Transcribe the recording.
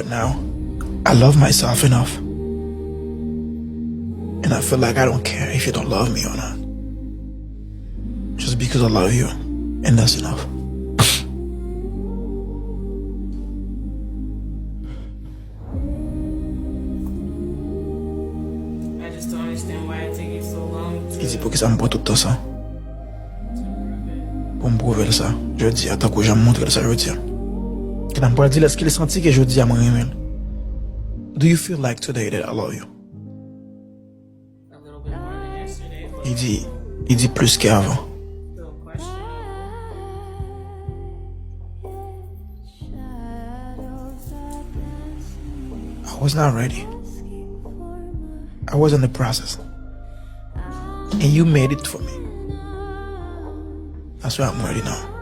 But now, I love myself enough. And I feel like I don't care if you don't love me or not. Just because I love you. And that's enough. I just don't understand why it took you so long to... Il dit pour que ça me prend tout le temps ça. Pour me prouver ça. Je dis, attends que j'aime montrer ça, je dis. Quand on peut dire, est-ce qu'il est senti que je dis à moi-même? Do you feel like today that I love you? A little bit more than yesterday, but Il dit plus qu'avant. still a question. I was not ready. I was in the process. And you made it for me. That's why I'm ready now.